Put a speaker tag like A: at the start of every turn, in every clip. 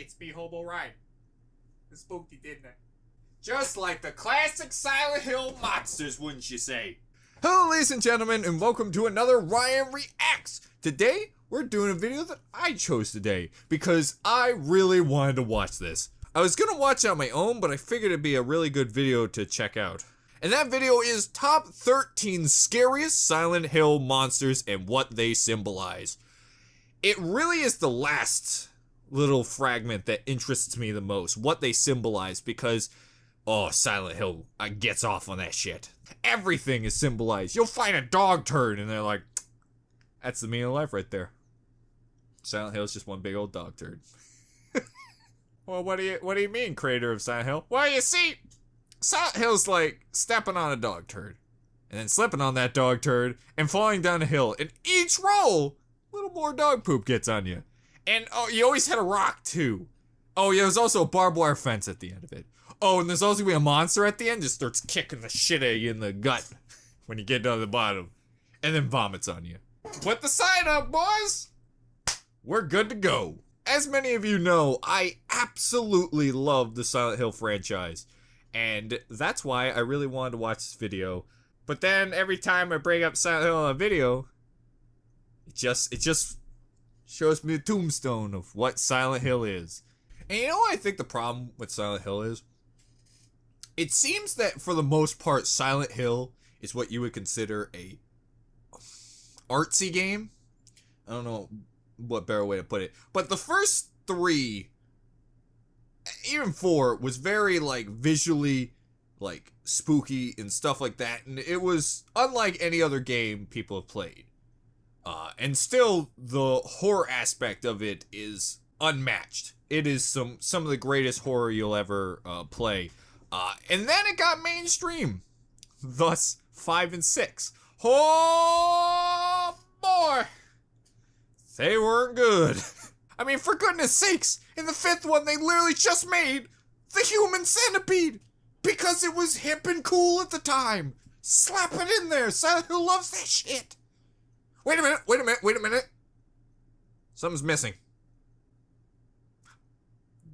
A: It's me, Hobo Ryan. It spooked you, didn't it? Just like the classic Silent Hill monsters, wouldn't you say? Hello, ladies and gentlemen, and welcome to another Ryan Reacts. Today, we're doing a video that I chose today because I really wanted to watch this. I was gonna watch it on my own, but I figured it'd be a really good video to check out. And that video is Top 13 Scariest Silent Hill Monsters and What They Symbolize. It really is the last little fragment that interests me the most, what they symbolize, because, oh, Silent Hill gets off on that shit. Everything is symbolized. You'll find a dog turd, and they're like, that's the meaning of life right there. Silent Hill is just one big old dog turd. Well, what do you mean, creator of Silent Hill? Well, you see, Silent Hill's like stepping on a dog turd, and then slipping on that dog turd, and falling down a hill. And each roll, a little more dog poop gets on you. And, oh, you always hit a rock, too. Oh, yeah, there's also a barbed wire fence at the end of it. Oh, and there's also gonna be a monster at the end, just starts kicking the shit out of you in the gut when you get down to the bottom, and then vomits on you. Put the sign up, boys! We're good to go. As many of you know, I absolutely love the Silent Hill franchise, and that's why I really wanted to watch this video. But then, every time I bring up Silent Hill on a video, it just shows me a tombstone of what Silent Hill is. And you know what I think the problem with Silent Hill is? It seems that for the most part, Silent Hill is what you would consider a artsy game. I don't know what better way to put it. But the first three, even four, was very like visually like spooky and stuff like that. And it was unlike any other game people have played. And still, the horror aspect of it is unmatched. It is some of the greatest horror you'll ever play. And then it got mainstream. Thus, 5 and 6. Oh, boy. They weren't good. I mean, for goodness sakes, in the 5th one, they literally just made the human centipede. Because it was hip and cool at the time. Slap it in there. Silent Hill loves that shit. Wait a minute. Something's missing.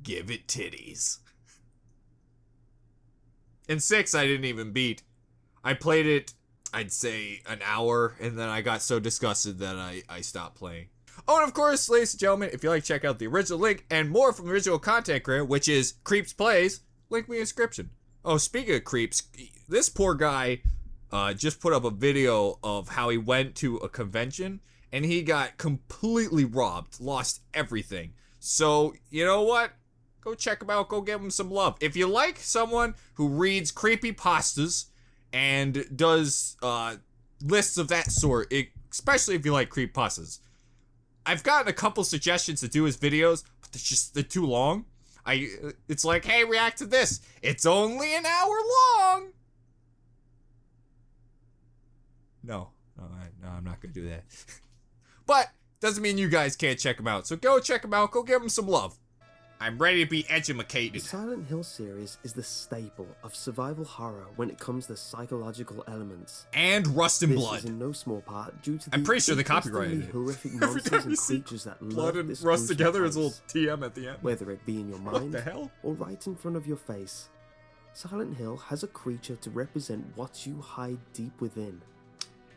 A: Give it titties. In 6, I didn't even beat. I played it, I'd say, an hour, and then I got so disgusted that I stopped playing. Oh, and of course, ladies and gentlemen, if you like to check out the original link and more from the original content creator, which is CreepsPlays, link me in the description. Oh, speaking of creeps, this poor guy just put up a video of how he went to a convention and he got completely robbed, lost everything. So, you know what? Go check him out, go give him some love. If you like someone who reads creepypastas and does lists of that sort, especially if you like creepypastas, I've gotten a couple suggestions to do his videos, but they're too long. It's like, hey, react to this. It's only an hour long. No, I'm not gonna do that. But doesn't mean you guys can't check him out. So go check him out. Go give him some love. I'm ready to be edumacated.
B: The Silent Hill series is the staple of survival horror when it comes to psychological elements.
A: And Rust and Blood.
B: This is in no small part due to
A: I'm pretty sure they copyrighted it.
B: Horrific monsters and creatures that
A: blood
B: love
A: and
B: this
A: rust together
B: place.
A: is a little TM at the end.
B: Whether it be in your
A: What
B: mind
A: the hell?
B: or right in front of your face, Silent Hill has a creature to represent what you hide deep within.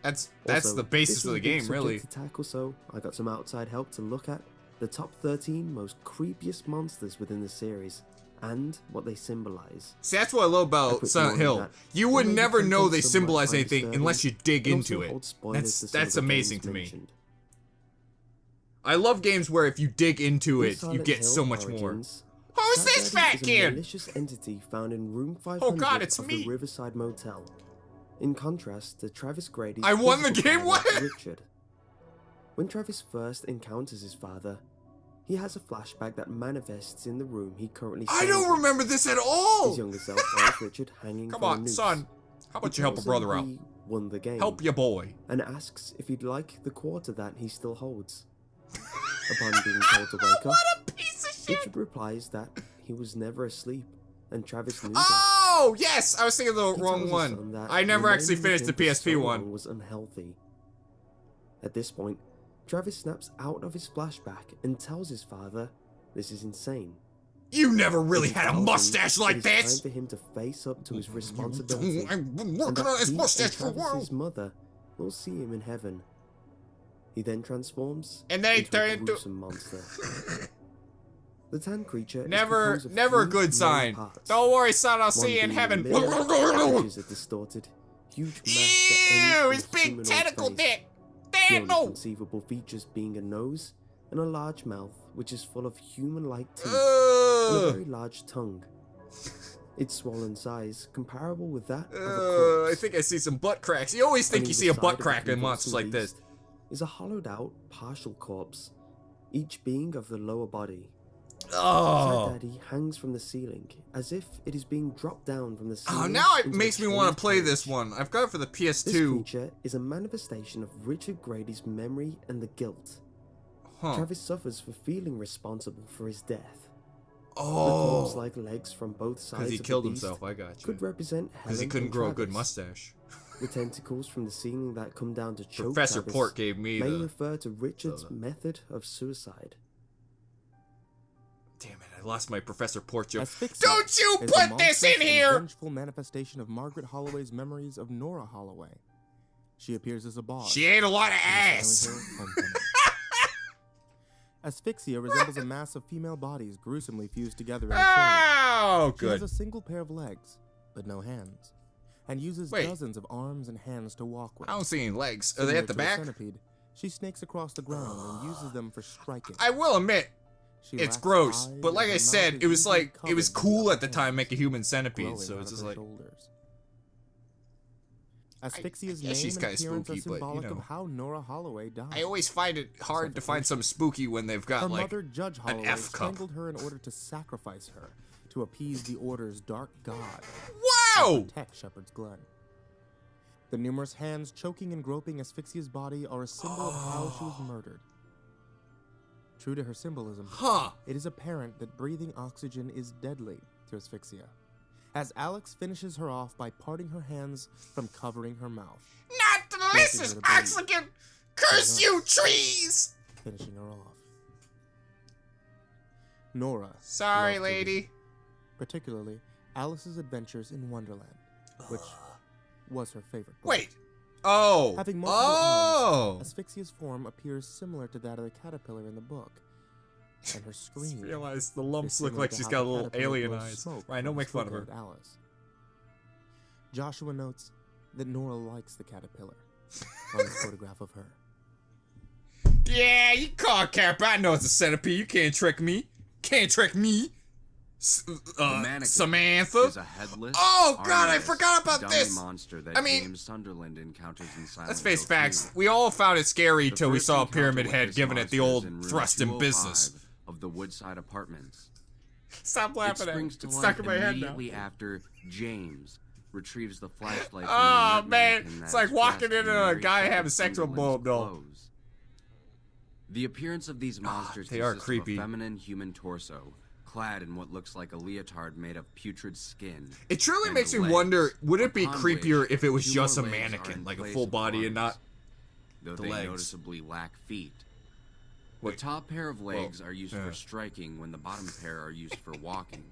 A: That's
B: Also,
A: the basis of the game, really.
B: To tackle, so I got some outside help to look at the top 13 most creepiest monsters within the series and what they symbolize.
A: See, that's what I love about Silent Hill. You would never know they symbolize anything unless you dig into it. That's amazing to me. I love games where if you dig into it, you get so much more. Who's this fat kid?
B: A malicious entity found in room 500
A: oh God, it's
B: of
A: me.
B: the Riverside Motel. In contrast to Travis Grady's
A: I won the
B: physical
A: game. What?
B: father, Richard. When Travis first encounters his father, he has a flashback that manifests in the room he currently
A: I
B: stays
A: don't
B: in.
A: remember this at all.
B: His younger self finds Richard hanging
A: Come
B: from a
A: on,
B: noose.
A: son. How about you help a brother out?
B: He won the game.
A: Help your boy.
B: And asks if he'd like the quarter that he still holds. Upon being told to wake up,
A: What a piece of shit.
B: Richard replies that he was never asleep, and Travis knew that.
A: Oh, yes! I was thinking of the
B: He
A: wrong
B: tells his
A: one.
B: son that
A: I never actually
B: remaining
A: finished the
B: with him for
A: PSP
B: so
A: one.
B: long was unhealthy. At this point, Travis snaps out of his flashback and tells his father this is insane.
A: You never really
B: It
A: had a
B: tells him
A: mustache like
B: it is
A: this!
B: time for him to face up to his responsibility.
A: I've been
B: And
A: working
B: that
A: on his
B: he
A: mustache for a
B: and
A: while.
B: Travis's mother will see him in heaven. He then transforms
A: And then he
B: into
A: turned
B: a
A: into-
B: gruesome monster. The tan creature
A: Never,
B: is composed of
A: never a
B: 3
A: good
B: main
A: sign.
B: parts.
A: Don't worry, son, I'll
B: One
A: see you in
B: being
A: heaven.
B: the liver, which is a distorted, huge mass that
A: Ew,
B: ends
A: his
B: in a
A: big
B: humanoid
A: tentacle
B: face.
A: dick!
B: The
A: Damn,
B: only
A: no!
B: conceivable features being a nose and a large mouth, which is full of human-like teeth and a
A: Ugh.
B: very large tongue. Its swollen size comparable with that of a
A: I
B: corpse.
A: think I see some butt cracks. You always think
B: On
A: you
B: either
A: see a
B: side
A: butt
B: of the
A: crack in
B: convulsing
A: monsters like this.
B: beast is a hollowed-out partial corpse, each being of the lower body.
A: Oh.
B: Sad Daddy hangs from the ceiling as if it is being dropped down from the ceiling.
A: Oh, now it
B: into a
A: makes me want to
B: trained
A: play this
B: carriage.
A: one. I've got it for the
B: This
A: PS2.
B: creature is a manifestation of Richard Grady's memory and the guilt.
A: Huh.
B: Travis suffers for feeling responsible for his death. The
A: Oh.
B: corpse-like legs from both sides
A: Because he
B: of
A: killed
B: the beast
A: himself, I got you.
B: could represent
A: Because he
B: Helen
A: couldn't
B: and
A: grow a good
B: Travis.
A: mustache.
B: The tentacles from the ceiling that come down to choke
A: Professor
B: Travis
A: Port gave me
B: may
A: the...
B: refer to Richard's method of suicide.
A: Damn it, I lost my Professor Port joke.
C: Asphyxia
A: Don't you
C: is
A: put
C: the
A: this
C: monstrous
A: in
C: and
A: here!
C: vengeful manifestation of Margaret Holloway's memories of Nora Holloway. She appears as a boss.
A: She ate a lot of
C: in the
A: ass.
C: Silent Hill Homecoming. Asphyxia resembles a mass of female bodies gruesomely fused together in a chain.
A: Oh,
C: She has
A: good.
C: a single pair of legs, but no hands, and uses
A: Wait.
C: dozens of arms and hands to walk with.
A: I don't see any legs. Are they
C: Similar
A: at the
C: to a
A: back?
C: centipede, she snakes across the ground and uses them for striking.
A: I will admit,
C: She
A: it's
C: lacks
A: gross.
C: eyes,
A: But like
C: and
A: I
C: her
A: said,
C: mouth
A: it
C: is
A: was
C: usually
A: like, it was
C: covered with
A: cool at the
C: hands
A: time make a human centipede,
C: growing
A: so
C: out
A: it's
C: of
A: just
C: her
A: like...
C: shoulders. Asphyxia's
A: I
C: name
A: guess she's
C: and
A: kinda
C: appearance
A: spooky,
C: are
A: but, you
C: symbolic
A: know.
C: of how Nora Holloway died.
A: I always find it hard to find some spooky when they've
C: Her
A: got like...
C: mother, Judge Holloway,
A: F cup.
C: strangled her in order to sacrifice her to appease the Order's dark god
A: Whoa!
C: and protect Shepherd's Glen. The numerous hands choking and groping Asphyxia's body are a symbol of how she was murdered. True to her symbolism,
A: Huh.
C: it is apparent that breathing oxygen is deadly to Asphyxia, as Alex finishes her off by parting her hands from covering her mouth,
A: Not delicious oxygen! Curse you, trees!
C: finishing her off. Nora.
A: Sorry,
C: loved to
A: lady.
C: read, particularly Alice's Adventures in Wonderland, which was her favorite book.
A: Wait. Oh.
C: Having multiple
A: Oh.
C: arms, Asphyxia's form appears similar to that of the caterpillar in the book, and her scream.
A: Realize the
C: is
A: lumps look
C: similar
A: like
C: to
A: she's
C: how
A: got
C: the
A: little
C: caterpillar
A: alien
C: blows
A: eyes.
C: smoke
A: Ryan, don't
C: from
A: make fun of her.
C: at Alice. Joshua notes that Nora likes the caterpillar on his photograph of her.
A: Yeah, you call it Cap. I know it's a centipede. You can't trick me. Can't trick me.
D: mannequin
A: Samantha.
D: is a headless,
A: Oh, God, I
D: armless,
A: forgot about
D: dummy
A: this.
D: monster that
A: I mean,
D: James Sunderland encounters in Silent
A: Let's face
D: Hill
A: facts.
D: 2.
A: We all found it scary
D: The
A: till we
D: first
A: saw a
D: encounter
A: pyramid
D: with
A: head
D: this
A: giving it the
D: monster
A: old
D: is in room
A: thrust in
D: 205
A: business.
D: of the Woodside Apartments.
A: Stop
D: It
A: laughing at
D: springs
A: it.
D: to
A: It's
D: life
A: stuck in my head now.
D: immediately after James retrieves the flashlight.
A: Oh,
D: from the
A: man.
D: mannequin
A: It's
D: that
A: like
D: is
A: walking
D: dressed
A: into
D: in
A: a
D: Mary
A: guy
D: Shelley
A: having sex with a
D: Sunderland's
A: bulb doll.
D: clothes. The appearance of these monsters
A: they are
D: consists
A: creepy.
D: of a feminine human torso, clad in what looks like a leotard made of putrid skin.
A: It truly
D: and
A: makes me
D: legs,
A: wonder, would it be
D: upon
A: creepier
D: which
A: if it was
D: two
A: just a
D: more legs are
A: mannequin,
D: in
A: like a
D: place
A: full
D: of
A: body and
D: arms,
A: not...
D: though
A: the
D: they
A: legs.
D: noticeably lack feet.
A: Wait.
D: The top pair of legs are used
A: yeah.
D: for striking when the bottom pair are used for walking.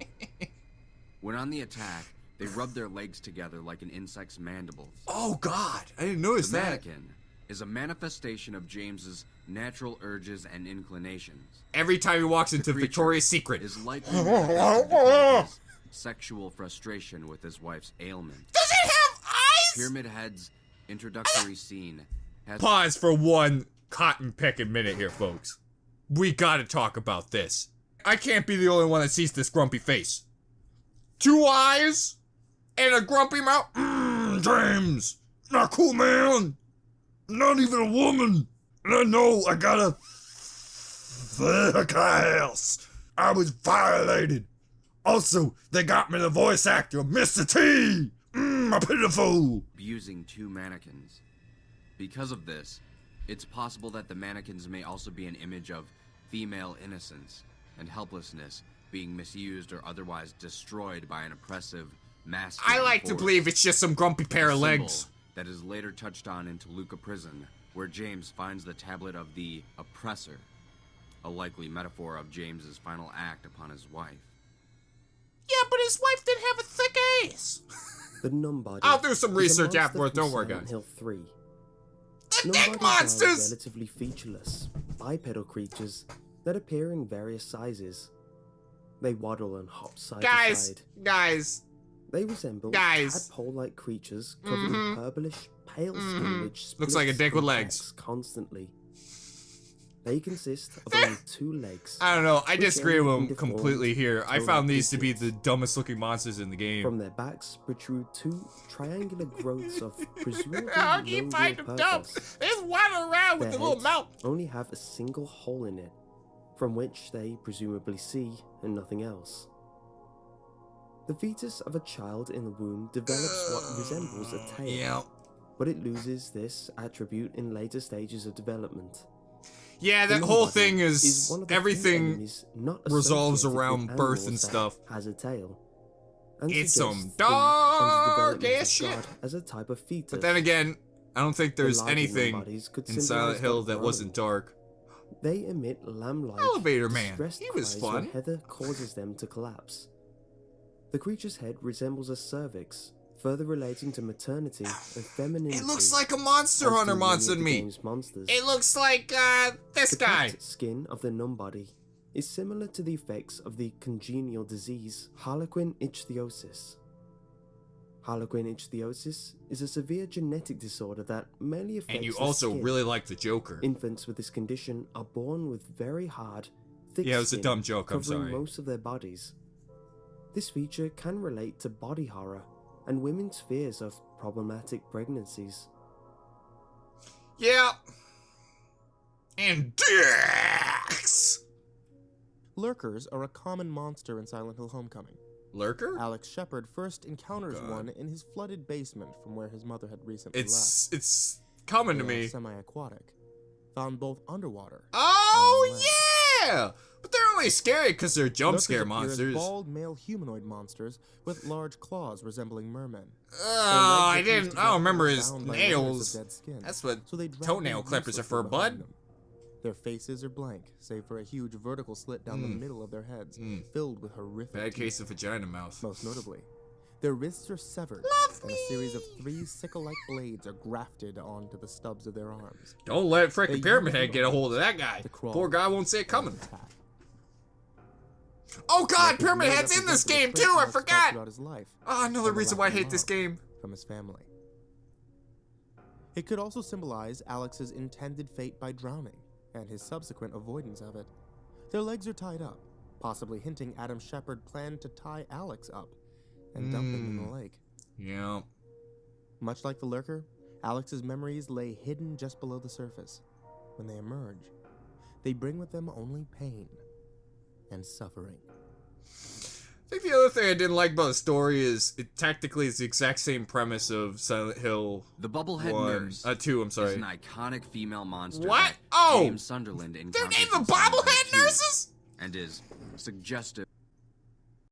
D: When on the attack, they rub their legs together like an insect's mandibles.
A: Oh, God. I didn't notice
D: The
A: that.
D: mannequin is a manifestation of James's natural urges and inclinations.
A: Every time he walks into
D: creature
A: Victoria's Secret.
D: Is likely manifested because of his sexual frustration with his wife's ailment.
A: Does it have eyes?
D: Pyramid Head's introductory scene has
A: Pause for one cotton pecking minute here, folks. We gotta talk about this. I can't be the only one that sees this grumpy face. 2 eyes and a grumpy mouth. James, not cool, man. Not even a woman. And I know I got a thick ass. I was violated. Also, they got me the voice actor, Mr. T. A pitiful.
D: abusing 2 mannequins. Because of this, it's possible that the mannequins may also be an image of female innocence and helplessness being misused or otherwise destroyed by an oppressive, masculine
A: I like to
D: force.
A: believe it's just some grumpy pair
D: A
A: of
D: symbol
A: legs.
D: that is later touched on in Toluca Prison, where James finds the tablet of the oppressor, a likely metaphor of James's final act upon his wife.
A: Yeah, but his wife didn't have a thick ass.
B: The Numbody.
A: I'll do some
B: is a
A: research
B: monster
A: afterwards,
B: from
A: don't worry,
B: Silent
A: guys.
B: Hill 3.
A: The
B: Numbodies
A: dick
B: are
A: monsters!
B: relatively featureless, bipedal creatures that appear in various sizes. They waddle and hop side to side.
A: Guys.
B: They resemble
A: Guys.
B: tadpole-like creatures covered in purplish, pale skin which
A: Looks like a
B: splits
A: dick with
B: and
A: legs.
B: cracks constantly. They consist of only 2 legs.
A: I don't know. I
B: which
A: disagree
B: end
A: with
B: in
A: him
B: deformed
A: completely here. I
B: toe-like
A: found these to be
B: digits.
A: the dumbest looking monsters in the game.
B: From their backs protrude 2 triangular growths of presumably
A: How
B: no
A: can you
B: real
A: find them dumb?
B: purpose.
A: They just waddle around with
B: Their
A: the little
B: heads
A: mouth.
B: only have a single hole in it, from which they presumably see and nothing else. The fetus of a child in the womb develops what resembles a tail,
A: Yeah.
B: but it loses this attribute in later stages of development.
A: Yeah,
B: The
A: that whole
B: Numbody
A: thing is
B: one of the few
A: everything
B: enemies not
A: resolves
B: associated with
A: around birth
B: animals
A: and
B: that
A: stuff.
B: Has a tail. And
A: It's
B: suggests
A: some
B: the underdevelopment
A: dark-ass
B: of
A: shit.
B: God as a type of fetus.
A: But then again, I don't think there's
B: larger
A: anything
B: Numbodies could
A: in
B: symbolize
A: Silent Hill
B: God
A: that
B: growing.
A: wasn't dark.
B: They emit lamb-like,
A: Elevator Man.
B: distressed
A: He was
B: cries
A: fun.
B: when Heather causes them to collapse. The creature's head resembles a cervix, further relating to maternity and femininity.
A: It looks like a Monster
B: as
A: Hunter
B: do many
A: monster
B: of
A: to
B: the
A: me.
B: game's monsters.
A: It looks like, this
B: The
A: guy.
B: cracked skin of the Numbody is similar to the effects of the congenial disease Harlequin ichthyosis. Harlequin ichthyosis is a severe genetic disorder that mainly affects
A: And you
B: the
A: also
B: skin.
A: really like the Joker.
B: Infants with this condition are born with very hard, thick
A: Yeah, it was a
B: skin
A: dumb joke, I'm
B: covering
A: sorry.
B: most of their bodies. This feature can relate to body horror and women's fears of problematic pregnancies.
A: Yeah. And dicks.
C: Lurkers are a common monster in Silent Hill Homecoming.
A: Lurker?
C: Alex Shepard first encounters
A: God.
C: one in his flooded basement from where his mother had recently
A: It's coming to
C: left. They are
A: me.
C: semi-aquatic, found both underwater.
A: Oh
C: and on land.
A: yeah, but they're only scary because they're jump
C: Lurkers
A: scare
C: appear as
A: monsters.
C: bald male humanoid monsters with large claws resembling mermen.
A: Oh,
C: Their legs are fused
A: I don't remember
C: together,
A: his
C: bound by layers of
A: nails.
C: dead skin,
A: That's what
C: so they drag
A: toenail
C: them
A: clippers are
C: uselessly
A: for,
C: behind
A: bud.
C: them. Their faces are blank, save for a huge vertical slit down the middle of their heads,
A: Mm.
C: filled with horrific
A: Bad
C: teeth.
A: case of vagina mouth.
C: Most notably, their wrists are severed, and a series of 3 sickle-like blades are grafted onto the stubs of their arms.
A: Don't let
C: They
A: frickin' Pyramid
C: use
A: Head get a hold of that guy.
C: to crawl
A: Poor guy won't see it coming.
C: and attack.
A: Oh god,
C: Lurkers
A: Pyramid
C: may
A: Head's in this
C: represent
A: game
C: the
A: too, I
C: Alex felt
A: forgot!
C: throughout his life,
A: Oh, another
C: and the
A: reason why I
C: lack of
A: hate this
C: love
A: game.
C: from his family. It could also symbolize Alex's intended fate by drowning, and his subsequent avoidance of it. Their legs are tied up, possibly hinting Adam Shepard planned to tie Alex up and dump him in the lake.
A: Yeah.
C: Much like the Lurker, Alex's memories lay hidden just below the surface. When they emerge, they bring with them only pain and suffering.
A: I think the other thing I didn't like about the story is it tactically is the exact same premise of Silent Hill
D: The Bubblehead
A: 1.
D: Nurse
A: 2, I'm
D: is
A: sorry.
D: an iconic female monster
A: What?
D: that
A: Oh!
D: James Sunderland
A: They're
D: encountered
A: named the
D: in Silent Hill
A: Bobblehead
D: 2
A: Nurses?
D: and is suggestive